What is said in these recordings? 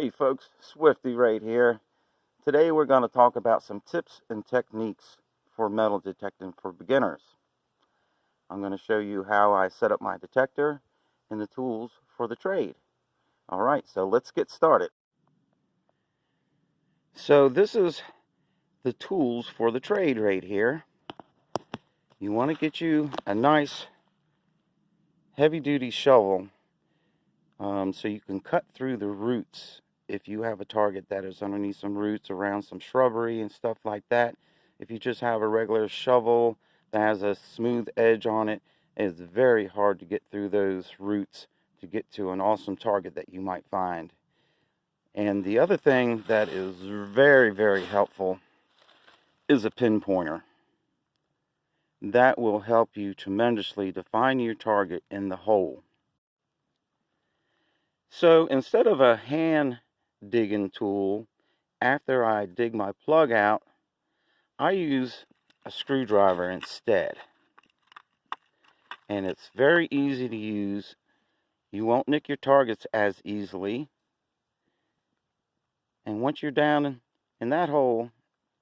Hey folks, Swifty right here. Today we're going to talk about some tips and techniques for metal detecting for beginners. I'm going to show you how I set up my detector and the tools for the trade. Alright, so let's get started. So this is the tools for the trade right here. You want to get you a nice heavy-duty shovel so you can cut through the roots if you have a target that is underneath some roots around some shrubbery and stuff like that. If you just have a regular shovel that has a smooth edge on it, it's very hard to get through those roots to get to an awesome target that you might find. And the other thing that is very, very helpful is a pinpointer. That will help you tremendously to find your target in the hole. So instead of a hand digging tool, after I dig my plug out, I use a screwdriver instead. And it's very easy to use. You won't nick your targets as easily. And once you're down in that hole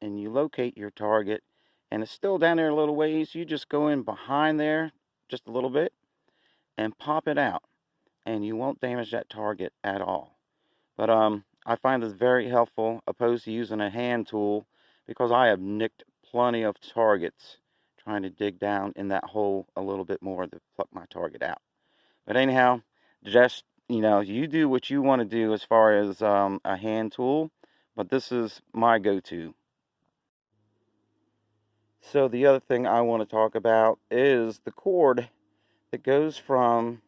and you locate your target and it's still down there a little ways, you just go in behind there just a little bit and pop it out. And you won't damage that target at all. But I find this very helpful opposed to using a hand tool, because I have nicked plenty of targets trying to dig down in that hole a little bit more to pluck my target out. But anyhow, just, you do what you want to do as far as a hand tool, but this is my go-to. So the other thing I want to talk about is the cord that goes from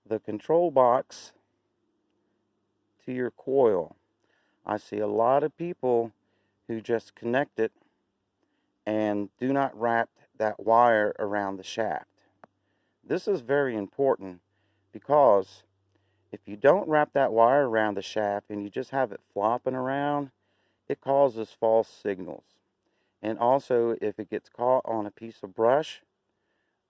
the control box to your coil. I see a lot of people who just connect it and do not wrap that wire around the shaft. This is very important, because if you don't wrap that wire around the shaft and you just have it flopping around, it causes false signals. And also, if it gets caught on a piece of brush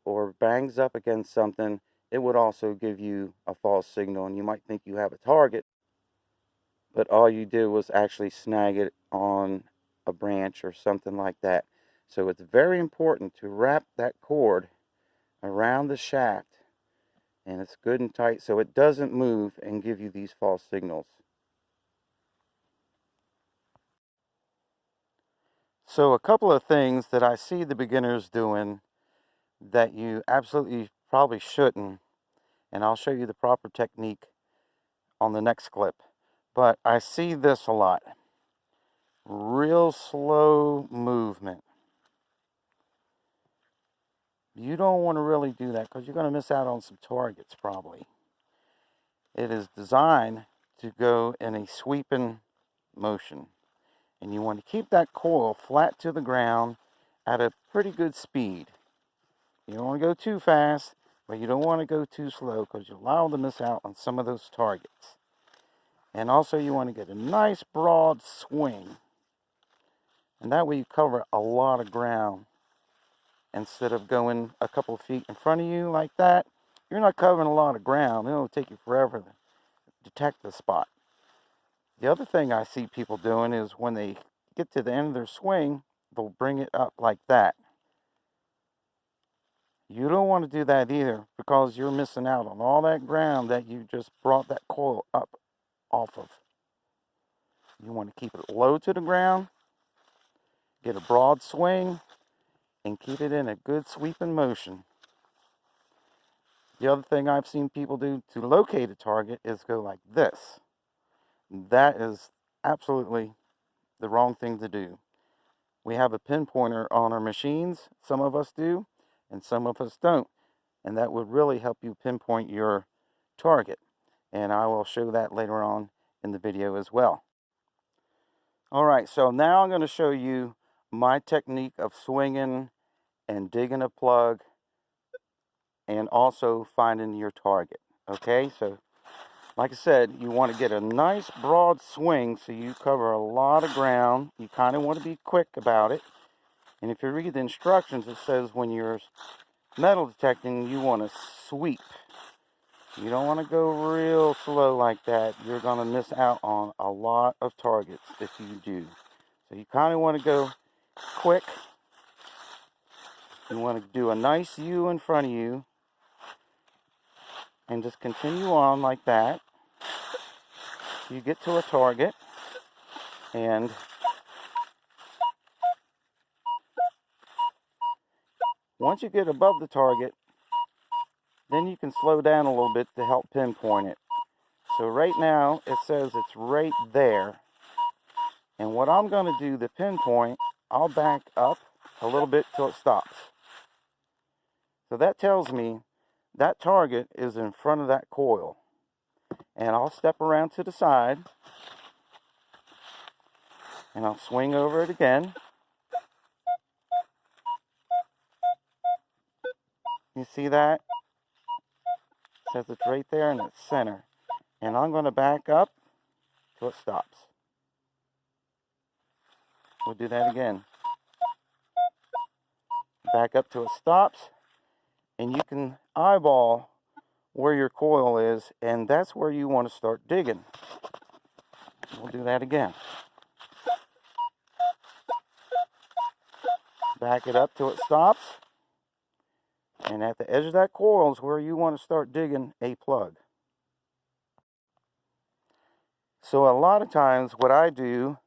or bangs up against something, it would also give you a false signal, and you might think you have a target, but all you did was actually snag it on a branch or something like that. So it's very important to wrap that cord around the shaft, and it's good and tight so it doesn't move and give you these false signals. So a couple of things that I see the beginners doing that you absolutely probably shouldn't, and I'll show you the proper technique on the next clip. But I see this a lot. Real slow movement. You don't want to really do that, because you're going to miss out on some targets probably. It is designed to go in a sweeping motion. And you want to keep that coil flat to the ground at a pretty good speed. You don't want to go too fast, but you don't want to go too slow, because you're liable to miss out on some of those targets. And also you want to get a nice broad swing. And that way you cover a lot of ground. Instead of going a couple of feet in front of you like that, you're not covering a lot of ground. It'll take you forever to detect the spot. The other thing I see people doing is when they get to the end of their swing, they'll bring it up like that. You don't want to do that either, because you're missing out on all that ground that you just brought that coil up off of. You want to keep it low to the ground, get a broad swing, and keep it in a good sweeping motion. The other thing I've seen people do to locate a target is go like this. That is absolutely the wrong thing to do. We have a pinpointer on our machines. Some of us do, and some of us don't. And that would really help you pinpoint your target. And I will show that later on in the video as well. Alright, so now I'm going to show you my technique of swinging and digging a plug and also finding your target. Okay, so like I said, you want to get a nice broad swing so you cover a lot of ground. You kind of want to be quick about it. And if you read the instructions, it says when you're metal detecting, you want to sweep. You don't want to go real slow like that. You're going to miss out on a lot of targets if you do. So you kind of want to go quick. You want to do a nice U in front of you. And just continue on like that. You get to a target. And once you get above the target, then you can slow down a little bit to help pinpoint it. So right now, it says it's right there. And what I'm going to do to pinpoint, I'll back up a little bit till it stops. So that tells me that target is in front of that coil. And I'll step around to the side. And I'll swing over it again. You see that? It says it's right there in the center. And I'm going to back up till it stops. We'll do that again. Back up till it stops. And you can eyeball where your coil is, and that's where you want to start digging. We'll do that again. Back it up till it stops. And at the edge of that coil is where you want to start digging a plug. So a lot of times what I do,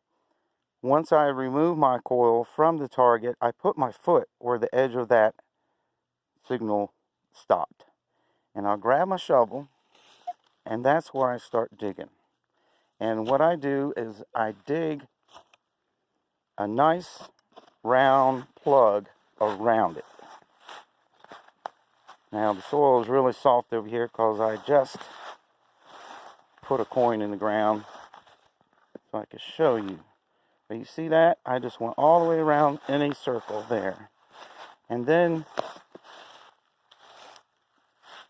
once I remove my coil from the target, I put my foot where the edge of that signal stopped. And I'll grab my shovel, and that's where I start digging. And what I do is I dig a nice round plug around it. Now the soil is really soft over here because I just put a coin in the ground so I can show you. But you see that? I just went all the way around in a circle there. And then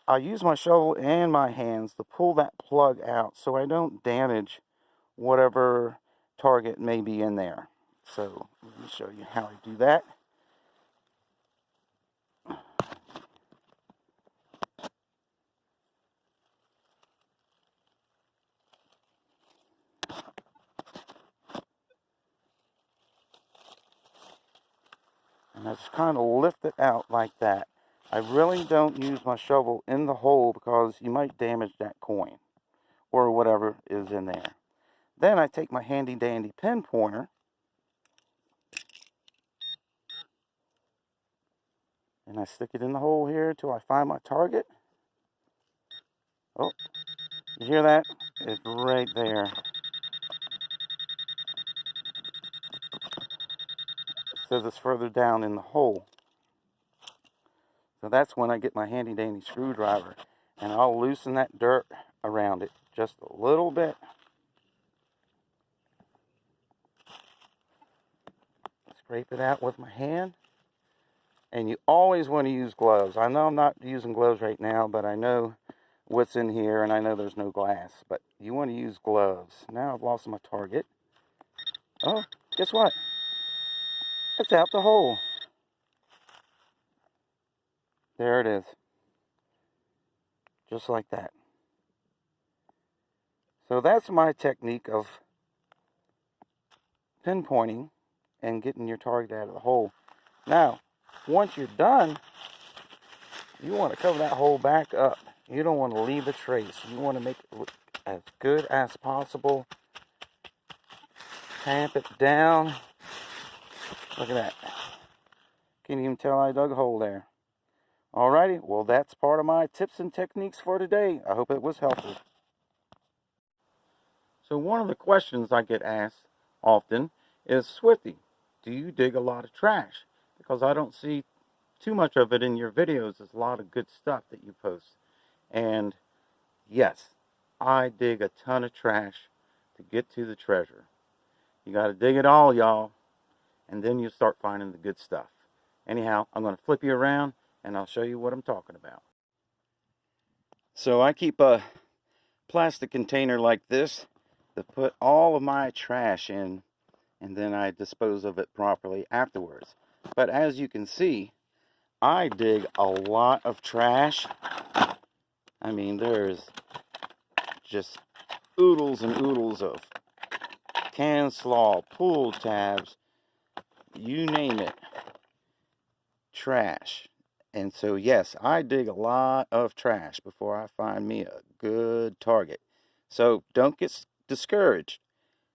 I use my shovel and my hands to pull that plug out so I don't damage whatever target may be in there. So let me show you how I do that. And I just kind of lift it out like that. I really don't use my shovel in the hole because you might damage that coin or whatever is in there. Then I take my handy dandy pin pointer and I stick it in the hole here till I find my target. Oh, you hear that? It's right there. It says it's further down in the hole. So that's when I get my handy dandy screwdriver and I'll loosen that dirt around it just a little bit. Scrape it out with my hand. And you always want to use gloves. I know I'm not using gloves right now, but I know what's in here and I know there's no glass. But you want to use gloves. Now I've lost my target. Oh, guess what? It's out the hole. There it is. Just like that. So that's my technique of pinpointing and getting your target out of the hole. Now, once you're done, you want to cover that hole back up. You don't want to leave a trace. You want to make it look as good as possible. Tamp it down. Look at that. Can't even tell I dug a hole there. Alrighty, well that's part of my tips and techniques for today. I hope it was helpful. So one of the questions I get asked often is, Swifty, do you dig a lot of trash? Because I don't see too much of it in your videos. There's a lot of good stuff that you post. And yes, I dig a ton of trash to get to the treasure. You got to dig it all, y'all, and then you start finding the good stuff. Anyhow, I'm going to flip you around and I'll show you what I'm talking about. So I keep a plastic container like this to put all of my trash in, and then I dispose of it properly afterwards. But as you can see, I dig a lot of trash. I mean, there's just oodles and oodles of can slaw, pull tabs, you name it, trash. And so, yes, I dig a lot of trash before I find me a good target. So don't get discouraged,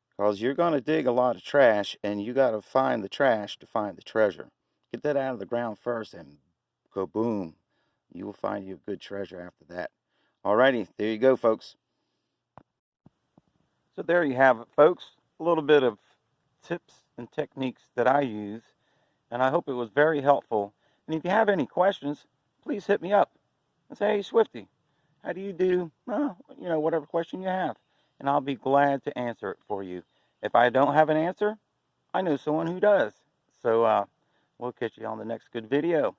because you're going to dig a lot of trash, and you got to find the trash to find the treasure. Get that out of the ground first, and kaboom, you will find you a good treasure after that. Alrighty, there you go, folks. So there you have it, folks. A little bit of tips and techniques that I use, and I hope it was very helpful. And if you have any questions, please hit me up and say, hey, Swifty, how do you do, whatever question you have, and I'll be glad to answer it for you. If I don't have an answer, I know someone who does. So we'll catch you on the next good video.